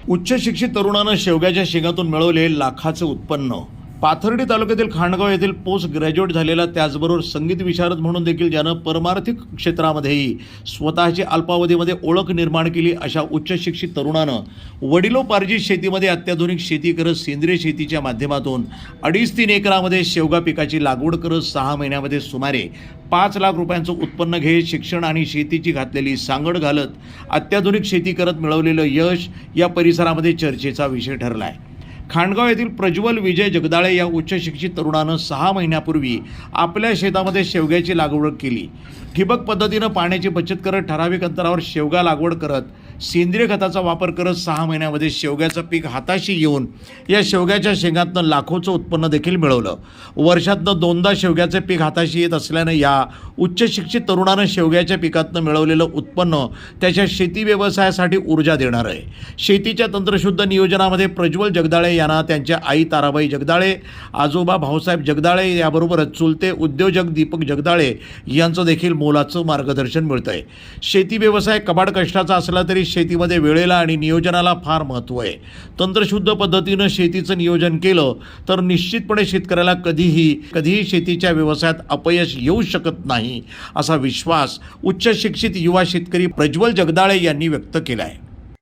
उच्च शिक्षित तरुणानं शेवग्याच्या शेंगातून मिळवले लाखाचं उत्पन्न। पाथर्डी तालुक्यातील खांडगाव येथील पोस्ट ग्रॅज्युएट झालेला, त्याचबरोबर संगीत विशारद म्हणून देखील ज्यानं परमार्थिक क्षेत्रामध्येही स्वतःची अल्पावधीमध्ये ओळख निर्माण केली, अशा उच्च शिक्षित तरुणानं वडिलोपार्जित शेतीमध्ये अत्याधुनिक शेती करत सेंद्रिय शेतीच्या माध्यमातून 2.5-3 एकरामध्ये शेवगा पिकाची लागवड करत 6 महिन्यामध्ये सुमारे 5 लाख रुपयांचं उत्पन्न घेत शिक्षण आणि शेतीची घातलेली सांगड घालत अत्याधुनिक शेती करत मिळवलेलं यश या परिसरामध्ये चर्चेचा विषय ठरला आहे। खांडगाव येथील प्रज्वल विजय जगदाळे या उच्च शिक्षित तरुणानं 6 महिन्यापूर्वी आपल्या शेतामध्ये शेवग्याची लागवड केली। ठिबक पद्धतीनं पाण्याची बचत करत ठराविक अंतरावर शेवगा लागवड करत सेंद्रिय खताचा वापर करत 6 महिन्यामध्ये शेवग्याचं पीक हाताशी येऊन या शेवग्याच्या शेंगातनं लाखोचं उत्पन्न देखील मिळवलं। वर्षातनं 2दा शेवग्याचे पीक हाताशी येत असल्यानं या उच्च शिक्षित तरुणानं शेवग्याच्या पिकातनं मिळवलेलं उत्पन्न त्याच्या शेती व्यवसायासाठी ऊर्जा देणार आहे। शेतीच्या तंत्रशुद्ध नियोजनामध्ये प्रज्वल जगदाळे यांना त्यांच्या आई ताराबाई जगदाळे, आजोबा भाऊसाहेब जगदाळे याबरोबरच चुलते उद्योजक दीपक जगदाळे यांचं देखील मोलाचं मार्गदर्शन मिळतंय। शेती व्यवसाय कबाड कष्टाचा असला तरी शेतीमध्ये वेळेला आणि नियोजनाला फार महत्त्व आहे। तंत्रशुद्ध पद्धतीनं शेतीचं नियोजन केलं तर निश्चितपणे शेतकऱ्याला कधीही शेतीच्या व्यवसायात अपयश येऊ शकत नाही, असा विश्वास उच्च शिक्षित युवा शेतकरी प्रज्वल जगदाळे यांनी व्यक्त केला आहे।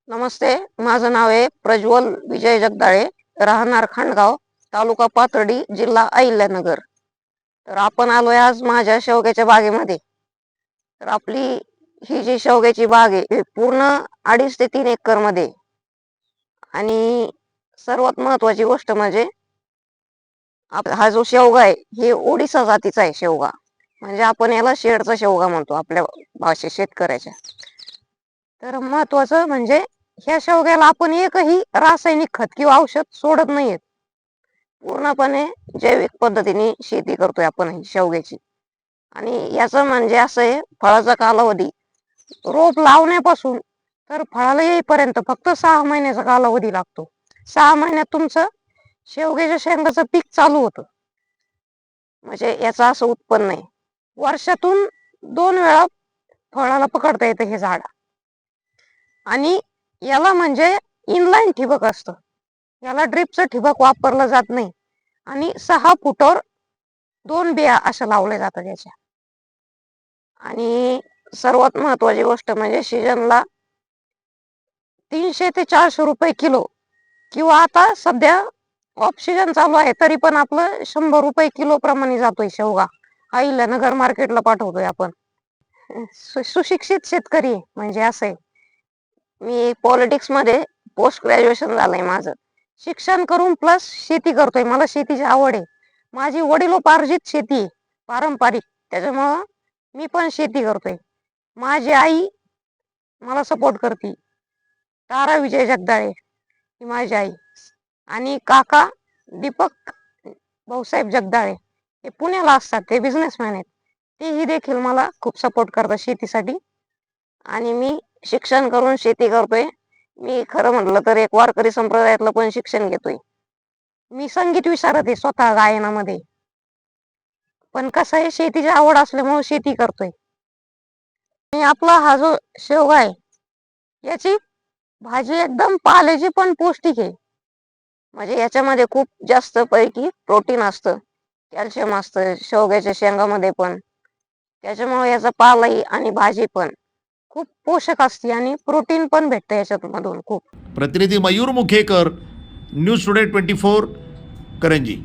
नमस्ते, माझं नाव आहे प्रज्वल विजय जगदाळे, राहणार खांडगाव, तालुका पाथर्डी, जिल्हा अहिल्यानगर। तर आपण आलोय आज माझ्या शेवग्याच्या बागेमध्ये। तर आपली ही जी शेवग्याची बाग आहे ही पूर्ण 2.5 ते 3 एकर मध्ये, आणि सर्वात महत्वाची गोष्ट म्हणजे हा जो शेवगा आहे हे ओडिसा जातीचा आहे शेवगा, म्हणजे आपण याला शेडचा शेवगा म्हणतो आपल्या भाषेत शेतकऱ्याच्या। तर महत्वाचं म्हणजे ह्या शेवग्याला आपण एकही रासायनिक खत किंवा औषध सोडत नाहीयेत, पूर्णपणे जैविक पद्धतीने शेती करतोय आपण ही शेवग्याची। आणि याचं म्हणजे असं आहे, फळाचा कालावधी रोप लावण्यापासून तर फळाला येईपर्यंत फक्त 6 महिन्याचा कालावधी लागतो। 6 महिन्यात तुमचं शेवग्याच्या शेंगाचं पीक चालू होतं, म्हणजे याचं असं उत्पन्न आहे। वर्षातून 2 वेळा फळाला पकडता येतं हे झाड, आणि याला म्हणजे इनलाईन ठिबक असतं, याला ड्रिपचं ठिबक वापरलं जात नाही, आणि 6 फुटावर 2 बिया अशा लावल्या जातात याच्या। आणि सर्वात महत्वाची गोष्ट म्हणजे सीजनला 300 ते 400 रुपये किलो, किंवा आता सध्या ऑफ सीजन चालू आहे तरी पण आपलं 100 रुपये किलो प्रमाणे जातोय शेवगा, अहिल्यानगर मार्केटला पाठवतोय आपण। सुशिक्षित शेतकरी म्हणजे असं आहे। मी पॉलिटिक्स मध्ये पोस्ट ग्रॅज्युएशन झालंय माझं, शिक्षण करून प्लस शेती करतोय। मला शेतीची आवड आहे, माझी वडिलोपार्जित शेती आहे पारंपरिक, त्याच्यामुळं मी पण शेती करतोय। माझी आई मला सपोर्ट करते, तारा विजय जगदाळे ही माझी आई, आणि काका दीपक भाऊसाहेब जगदाळे हे पुण्याला असतात, ते बिझनेसमॅन आहेत, तेही देखील मला खूप सपोर्ट करतात शेतीसाठी। आणि मी शिक्षण करून शेती करतोय। मी खरं म्हटलं तर एक वारकरी संप्रदायातलं पण शिक्षण घेतोय। मी संगीत विशारद आहे स्वतः गायनामध्ये, पण कसं आहे शेतीची आवड असल्यामुळे शेती करतोय। आणि आपला हा जो शेवगा आहे याची भाजी एकदम पाल्याची पण पौष्टिक आहे, म्हणजे याच्यामध्ये खूप जास्त पैकी प्रोटीन असतं, कॅल्शियम असतं शेवग्याच्या शेंगामध्ये पण, त्याच्यामुळे याचा पालाही आणि भाजी पण खूप पोषक असते आणि प्रोटीन पण भेटतं याच्यामधून खूप। प्रतिनिधी मयूर मुखेकर, न्यूज टुडे 24, करंजी।